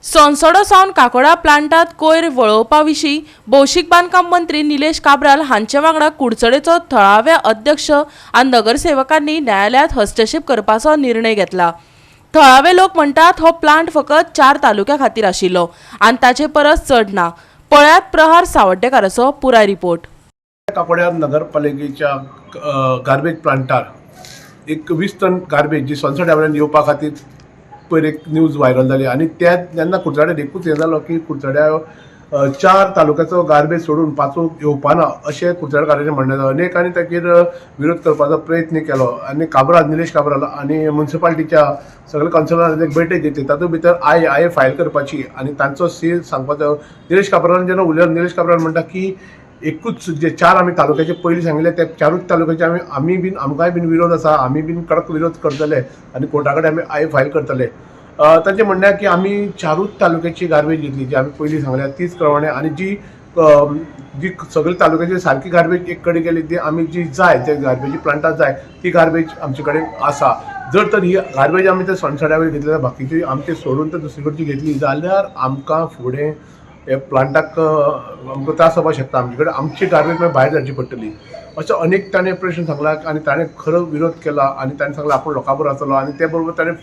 संसोडो सावन काकोडा प्लांटात कोयर वळोवपा विशीं भौशीक बांदकाम मंत्री निलेश काब्राल हांचे वांगडा कुडचडेंचो थळाव्या अध्यक्ष आनी नगरसेवकांनी न्यायालयांत हस्तक्षेप करपाचो निर्णय घेतला। थळावे लोक म्हणटात हो प्लांट फकत 4 तालुक्यां खातीर आशिल्लो आनी ताचे परस चड ना। पळयात प्रहार सावड्डेकाराचो पुराय रिपोर्ट। काकोड्या नगरपालिकेच्या गार्बेज प्लांटार एक 20 टन गार्बेज जी संसोड्यावयल्यान येवपा खातीर पयर एक न्यूज व्हायरल जाली आनी त्या जेन्ना कुडचड्यार एकूच हें जालो की कुडचड्या 4 तालुक्याचो गार्बेज सोडून 5 येवपाना अशें कुडचड्यारकारांचें म्हणणें जालें। अनेकांनी ताचेर विरोध करपाचो प्रयत्न केलो आनी काब्राल निलेश काब्राल आनी म्युनिसिपालिटीच्या सगळे कावन्सिलरांनी एक बैठक घेतली। तातूंत भितर आय फायल करपाची आनी तांचो सी सांगपाचो। निलेश काब्रालान जेन्ना उलयलो निलेश काब्राल म्हणटा की एकूच जे 4 आमी तालुक्याचे पयलीं सांगिल्ले त्या 4च तालुक्याचे आमी बीन आमकांय बीन विरोध आसा, आमी बीन कडक विरोध करतले आनी कोर्टा कडेन आमी आय फायल करतले। तांचें म्हणणें की आमी 4च तालुक्याची गार्बेज घेतली जी आमी पयलीं सांगल्या तीच प्रमाणे आनी जी सगळे तालुक्याची सारकी गार्बेज एक कडेन गेली ती आमी जी जाय जे गार्बेजी प्लांटात जाय ती गार्बेज आमचे कडेन आसा। जर तर ही गार्बेज आमी ते सणसड्या वेळी घेतली जाल्यार बाकीची आमी ते सोडून तर दुसरे कडची घेतली जाल्यार आमकां फुडें हे प्लांटाक आमकां त्रास जावपाक शकता। आमचे कडेन आमची गार्बेज मागीर भायर धाडची पडटली अशें अनेक ताणें प्रश्न सांगला आनी ताणें खरो विरोध केला आनी ताणें सांगलां आपूण लोकां बरोबर आसतलो आनी ते बरोबर ताणें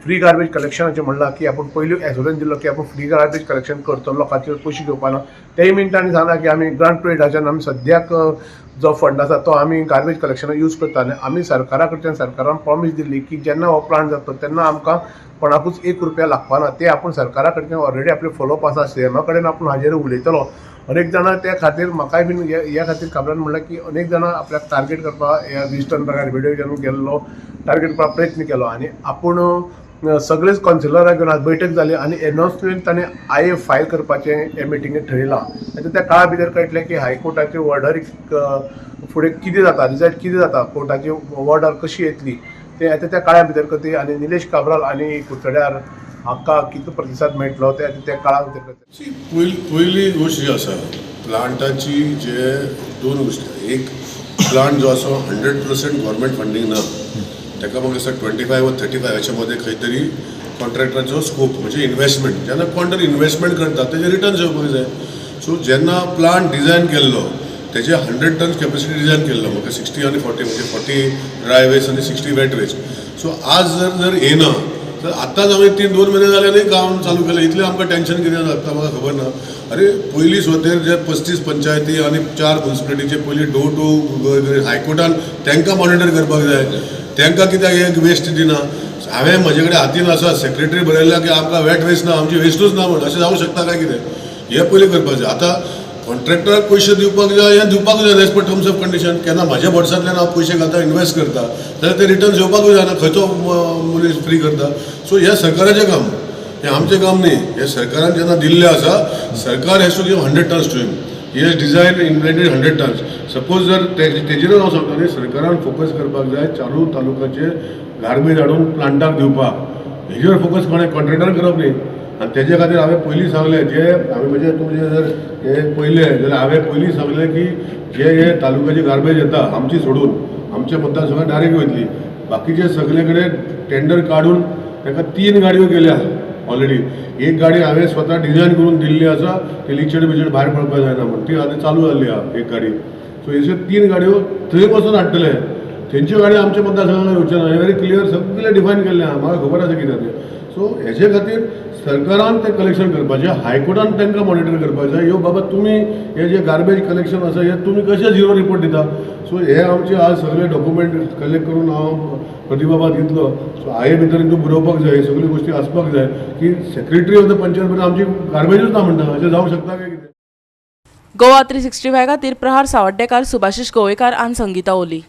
फ्री गार्बेज कलेक्शनाचें म्हणलां की आपूण पयलीं एश्योरन्स दिल्लो की आपूण फ्री गार्बेज कलेक्शन करतलो, लोकांचेर पयशे घेवपाना। तेय बीन ताणें सांगलां की आमी ग्रांट पेडाच्यान आमी सद्याक जो फंड आसा तो आमी गार्बेज कलेक्शनाक यूज करता आनी आमी सरकारा कडच्यान सरकारान प्रॉमीस दिल्ली की जेन्ना हो प्लांट जातलो तेन्ना आमकां कोणाकूच 1 रुपया लागपाना। ते आपूण सरकारा कडच्यान ऑलरेडी आपले फॉलोअप आसा, सीएमा कडेन आपूण हाजेर उलयतलो। अनेक जाणां त्या खातीर म्हाकाय बीन ह्या खातीर काब्रान म्हणलें की अनेक जाणां आपल्याक टार्गेट करपाक ह्या 20 टन गार्बेज जेन्ना गेल्लो टार्गेट करपाक प्रयत्न केलो आनी आपूण सगळेच कावन्सिलरांक घेवन आज बैठक जाली आनी अनाउन्समेंट ताणें आय फायल करपाचें हे मिटिंगेंत थारिलां। आनी त्या काळा भितर कळटलें की हायकोर्टाची ऑर्डर फुडें कितें जाता, रिजल्ट कितें जाता, कोर्टाची ऑर्डर कशी येतली ते आता त्या काळा भितर करतली आनी निलेश काब्राल आनी कुडचड्यार हाका कितलो प्रतिसाद मेळटलो ते त्या काळा भितर करतले। पयली गोष्ट जी आसा प्लांटाची जे 2 गोष्टी, एक प्लांट जो आसा 100% गव्हर्मेंट फंडींग ना, ताका म्हाका दिसता 25 वा 35 हाच्या मध्ये खंय तरी कॉन्ट्रॅक्टराचो स्कोप म्हणजे इन्वेस्टमेंट जेन्ना कोण तरी इन्वेस्टमेंट करता तेजे रिटर्न्स येवपाक जाय। सो जेन्ना प्लांट डिझायन केल्लो तेजे 100 टन कॅपॅसिटी डिझायन केल्लो म्हाका 60 आनी 40 म्हणजे 40 ड्राय वेस्ट आनी 60 वेट वेस्ट। सो आज जर येना तर आतांच आमी 2 म्हयने जाले आनी काम चालू केलें, इतलें आमकां टेन्शन कितें जाता म्हाका खबर ना। अरे पयलीं स्वतेर जे 35 पंचायती आनी 4 म्युनिसिपालिटीचे पयलीं डोर टू हायकोर्टान तांकां मॉनिटर करपाक जाय, तांकां कित्याक एक वेस्ट दिना। हांवें म्हजे कडेन हातीन आसा सेक्रेटरी बरयल्या की आमकां वेट वेस्ट ना, आमची वेस्टूच ना म्हण, अशें जावंक शकता काय कितें? हें पयलीं करपाक जाय। आतां कॉन्ट्रॅक्टराक पयशे दिवपाक जाय हें दिवपाक जाय as per terms of condition. केन्ना म्हाज्या बोर्ड्सांतल्यान हांव पयशे घालता, इन्वेस्ट करता जाल्यार ते रिटर्न्स येवपाकूय जायना, खंयचो मनीस फ्री करता? सो हें सरकाराचें काम, हें आमचें काम न्ही। हें सरकारान जेन्ना दिल्लें आसा, सरकार has to give 100 tons to him, he has design implemented 100 tons. Suppose जर तेजेर हांव सांगता न्ही, सरकारान फोकस करपाक जाय 4 तालुक्याचे गार्बेज हाडून प्लांटाक दिवपाक, हेजेर फोकस कोणें कॉन्ट्रॅक्टान करप न्ही। आनी तेजे खातीर हांवें पयलीं सांगलें जे हांवें म्हणजे तुमचे जर हे पयलें जाल्यार हांवें पयलीं सांगलें की जे हे तालुक्याची गार्बेज येता आमची सोडून आमच्या मतदारसंघात डायरेक्ट वयतली, बाकीचे सगळे कडेन टेंडर काडून ताका 3 गाडयो गेल्या ऑलरेडी। एक गाडी हांवें स्वता डिझायन करून दिल्ली आसा, ते लिचड भायर पडपाक जायना म्हणून ती आतां चालू जाल्ली आहा एक गाडी। सो हेच्यो 3 गाडयो थंय वचून हाडटले, तेंच्यो गाडी आमच्या मतदारसंघात येवच्यो ना। हें व्हेरी क्लियर सगळें डिफायन केल्लें आहा, म्हाका खबर आसा कितें तें। सो हेजे खातीर सरकारान तें कलेक्शन करपाचें, हायकोर्टान तांकां मॉनिटर करपाचें, यो बाबा तुमी हे जे गार्बेज कलेक्शन आसा हे तुमी कशें झिरो रिपोर्ट दिता। सो हे आमचे आज सगळे डॉक्युमेंट कलेक्ट करून हांव प्रतिबाबाक दितलो। सो हाये भितर तूं बरोवपाक जाय, सगळ्यो गोश्टी आसपाक जाय की सेक्रेटरी ऑफ द पंचायत भितर आमची गार्बेजूच ना म्हणटा, अशें जावंक शकता काय कितें? गोवा 365 खातीर प्रहार सावड्डेकार, सुभाशीश गोवेकार आनी संगीता ओली।